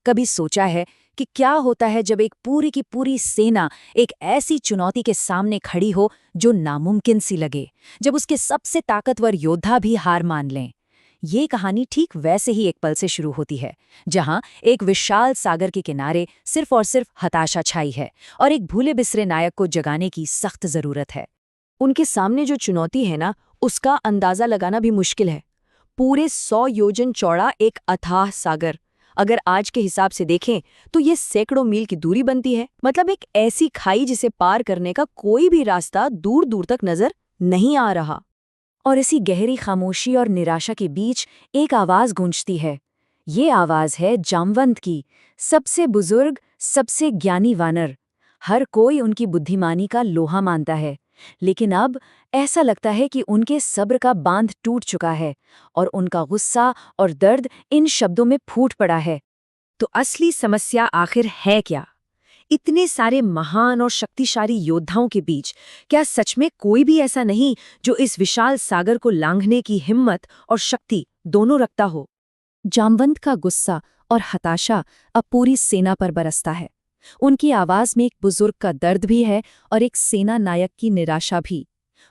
कभी सोचा है कि क्या होता है जब एक पूरी की पूरी सेना एक ऐसी चुनौती के सामने खड़ी हो जो नामुमकिन सी लगे, जब उसके सबसे ताकतवर योद्धा भी हार मान लें? ये कहानी ठीक वैसे ही एक पल से शुरू होती है, जहां एक विशाल सागर के किनारे सिर्फ और सिर्फ हताशा छाई है और एक भूले बिसरे नायक को जगाने की सख्त जरूरत है। उनके सामने जो चुनौती है ना, उसका अंदाजा लगाना भी मुश्किल है। पूरे 100 योजन चौड़ा एक अथाह सागर। अगर आज के हिसाब से देखें तो ये सैकड़ों मील की दूरी बनती है। मतलब एक ऐसी खाई जिसे पार करने का कोई भी रास्ता दूर दूर तक नजर नहीं आ रहा। और इसी गहरी खामोशी और निराशा के बीच एक आवाज गूंजती है। ये आवाज है जामवंत की, सबसे बुजुर्ग, सबसे ज्ञानी वानर। हर कोई उनकी बुद्धिमानी का लोहा मानता है, लेकिन अब ऐसा लगता है कि उनके सब्र का बांध टूट चुका है और उनका गुस्सा और दर्द इन शब्दों में फूट पड़ा है। तो असली समस्या आखिर है क्या? इतने सारे महान और शक्तिशाली योद्धाओं के बीच क्या सच में कोई भी ऐसा नहीं जो इस विशाल सागर को लांघने की हिम्मत और शक्ति दोनों रखता हो? जामवंत का गुस्सा और हताशा अब पूरी सेना पर बरसता है। उनकी आवाज में एक बुजुर्ग का दर्द भी है और एक सेना नायक की निराशा भी।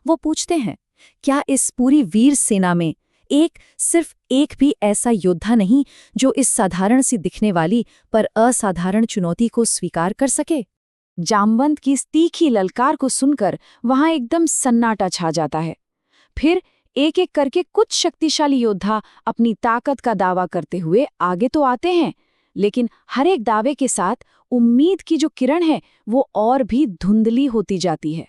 वो पूछते हैं, क्या इस पूरी वीर सेना में सिर्फ एक भी ऐसा योद्धा नहीं जो इस साधारण सी दिखने वाली पर असाधारण चुनौती को स्वीकार कर सके? जामवंत की इस तीखी ललकार को सुनकर वहां एकदम सन्नाटा छा जाता है। फिर एक एक करके कुछ शक्तिशाली योद्धा अपनी ताकत का दावा करते हुए आगे तो आते हैं, लेकिन हर एक दावे के साथ उम्मीद की जो किरण है वो और भी धुंधली होती जाती है।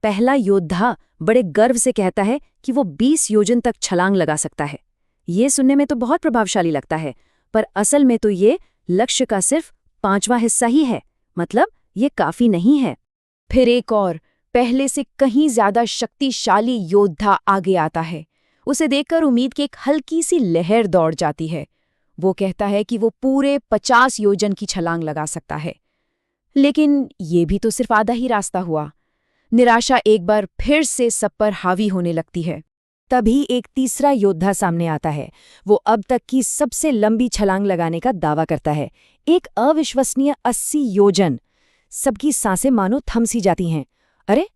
पहला योद्धा बड़े गर्व से कहता है कि वो 20 योजन तक छलांग लगा सकता है। ये सुनने में तो बहुत प्रभावशाली लगता है, पर असल में तो ये लक्ष्य का सिर्फ 5वां हिस्सा ही है। मतलब ये काफी नहीं है। फिर एक और पहले से कहीं ज्यादा शक्तिशाली योद्धा आगे आता है। उसे देखकर उम्मीद की एक हल्की सी लहर दौड़ जाती है। वो कहता है कि वो पूरे 50 योजन की छलांग लगा सकता है। लेकिन ये भी तो सिर्फ आधा ही रास्ता हुआ। निराशा एक बार फिर से सब पर हावी होने लगती है। तभी एक तीसरा योद्धा सामने आता है। वो अब तक की सबसे लंबी छलांग लगाने का दावा करता है, एक अविश्वसनीय 80 योजन। सबकी सांसें मानो थम सी जाती हैं। अरे,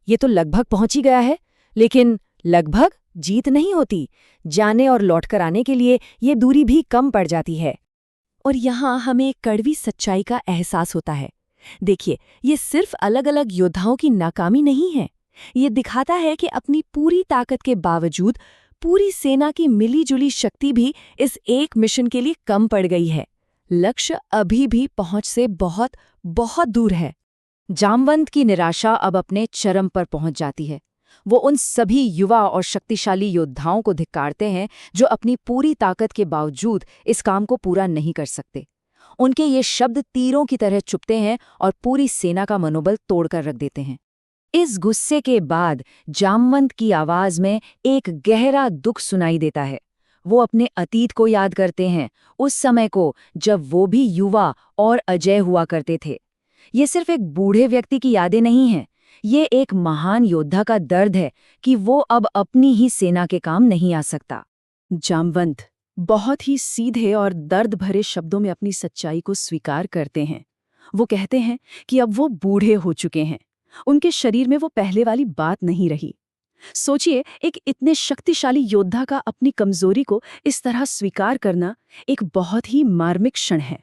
ये तो लगभग पहुंच ही गया है। लेकिन लगभग जीत नहीं होती। जाने और लौटकर आने के लिए ये दूरी भी कम पड़ जाती है। और यहाँ हमें एक कड़वी सच्चाई का एहसास होता है। देखिए, ये सिर्फ अलग अलग योद्धाओं की नाकामी नहीं है। ये दिखाता है कि अपनी पूरी ताकत के बावजूद पूरी सेना की मिलीजुली शक्ति भी इस एक मिशन के लिए कम पड़ गई है। लक्ष्य अभी भी पहुंच से बहुत बहुत दूर है। जामवंत की निराशा अब अपने चरम पर पहुंच जाती है। वो उन सभी युवा और शक्तिशाली योद्धाओं को धिक्कारते हैं जो अपनी पूरी ताकत के बावजूद इस काम को पूरा नहीं कर सकते। उनके ये शब्द तीरों की तरह चुभते हैं और पूरी सेना का मनोबल तोड़कर रख देते हैं। इस गुस्से के बाद जामवंत की आवाज में एक गहरा दुख सुनाई देता है। वो अपने अतीत को याद करते हैं, उस समय को जब वो भी युवा और अजय हुआ करते थे। ये सिर्फ एक बूढ़े व्यक्ति की यादें नहीं हैं, ये एक महान योद्धा का दर्द है कि वो अब अपनी ही सेना के काम नहीं आ सकता। जामवंत बहुत ही सीधे और दर्द भरे शब्दों में अपनी सच्चाई को स्वीकार करते हैं। वो कहते हैं कि अब वो बूढ़े हो चुके हैं। उनके शरीर में वो पहले वाली बात नहीं रही। सोचिए, एक इतने शक्तिशाली योद्धा का अपनी कमजोरी को इस तरह स्वीकार करना एक बहुत ही मार्मिक क्षण है।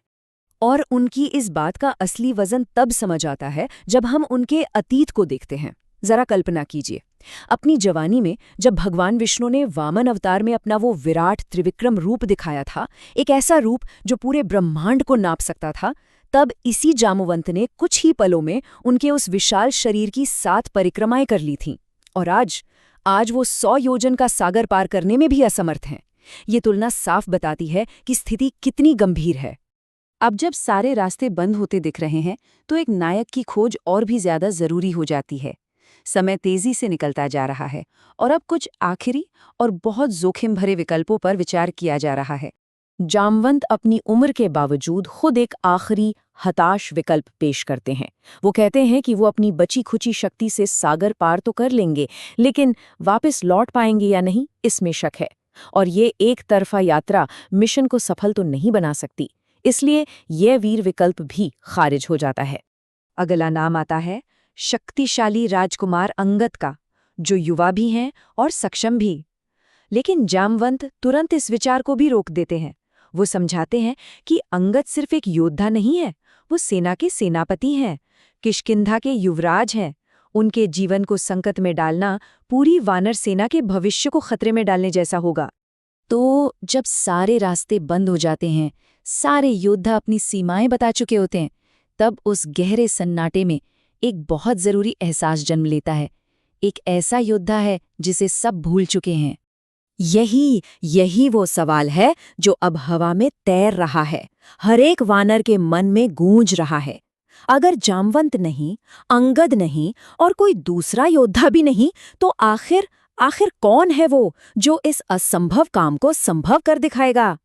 और उनकी इस बात का असली वजन तब समझ आता है जब हम उनके अतीत को देखते हैं। जरा कल्पना कीजिए, अपनी जवानी में जब भगवान विष्णु ने वामन अवतार में अपना वो विराट त्रिविक्रम रूप दिखाया था, एक ऐसा रूप जो पूरे ब्रह्मांड को नाप सकता था, तब इसी जामवंत ने कुछ ही पलों में उनके उस विशाल शरीर की 7 परिक्रमाएं कर ली थीं। और आज वो 100 योजन का सागर पार करने में भी असमर्थ हैं। ये तुलना साफ बताती है कि स्थिति कितनी गंभीर है। अब जब सारे रास्ते बंद होते दिख रहे हैं, तो एक नायक की खोज और भी ज्यादा जरूरी हो जाती है। समय तेजी से निकलता जा रहा है और अब कुछ आखिरी और बहुत जोखिम भरे विकल्पों पर विचार किया जा रहा है। जामवंत अपनी उम्र के बावजूद खुद एक आखिरी हताश विकल्प पेश करते हैं। वो कहते हैं कि वो अपनी बची खुची शक्ति से सागर पार तो कर लेंगे, लेकिन वापस लौट पाएंगे या नहीं, इसमें शक है। और ये एक तरफा यात्रा मिशन को सफल तो नहीं बना सकती। इसलिए यह वीर विकल्प भी खारिज हो जाता है। अगला नाम आता है शक्तिशाली राजकुमार अंगद का, जो युवा भी हैं और सक्षम भी। लेकिन जामवंत तुरंत इस विचार को भी रोक देते हैं। वो समझाते हैं कि अंगद सिर्फ एक योद्धा नहीं है, वो सेना के सेनापति हैं, किष्किंधा के युवराज हैं। उनके जीवन को संकट में डालना पूरी वानर सेना के भविष्य को खतरे में डालने जैसा होगा। तो जब सारे रास्ते बंद हो जाते हैं, सारे योद्धा अपनी सीमाएं बता चुके होते हैं, तब उस गहरे सन्नाटे में एक बहुत जरूरी एहसास जन्म लेता है। एक ऐसा योद्धा है जिसे सब भूल चुके हैं। यही वो सवाल है जो अब हवा में तैर रहा है, हर एक वानर के मन में गूंज रहा है। अगर जामवंत नहीं, अंगद नहीं और कोई दूसरा योद्धा भी नहीं, तो आखिर कौन है वो जो इस असंभव काम को संभव कर दिखाएगा?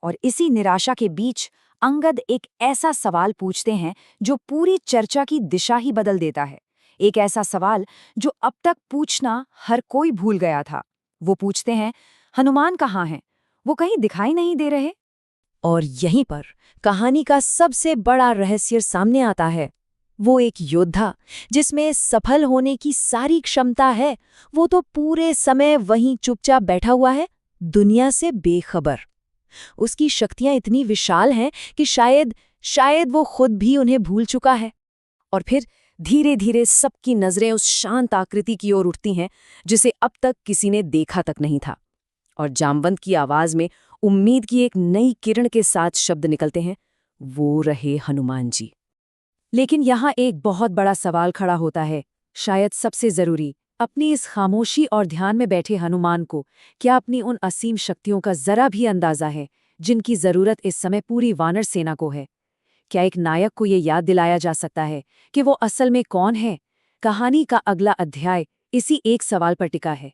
और इसी निराशा के बीच अंगद एक ऐसा सवाल पूछते हैं जो पूरी चर्चा की दिशा ही बदल देता है। एक ऐसा सवाल जो अब तक पूछना हर कोई भूल गया था। वो पूछते हैं, हनुमान कहाँ हैं? वो कहीं दिखाई नहीं दे रहे। और यहीं पर कहानी का सबसे बड़ा रहस्य सामने आता है। वो एक योद्धा जिसमें सफल होने की सारी क्षमता है, वो तो पूरे समय वहीं चुपचाप बैठा हुआ है, दुनिया से बेखबर। उसकी शक्तियां इतनी विशाल हैं कि शायद वो खुद भी उन्हें भूल चुका है। और फिर धीरे धीरे सबकी नजरें उस शांत आकृति की ओर उठती हैं जिसे अब तक किसी ने देखा तक नहीं था। और जामवंत की आवाज में उम्मीद की एक नई किरण के साथ शब्द निकलते हैं, वो रहे हनुमान जी। लेकिन यहाँ एक बहुत बड़ा सवाल खड़ा होता है, शायद सबसे जरूरी। अपनी इस खामोशी और ध्यान में बैठे हनुमान को क्या अपनी उन असीम शक्तियों का जरा भी अंदाजा है जिनकी जरूरत इस समय पूरी वानर सेना को है? क्या एक नायक को ये याद दिलाया जा सकता है कि वो असल में कौन है? कहानी का अगला अध्याय इसी एक सवाल पर टिका है।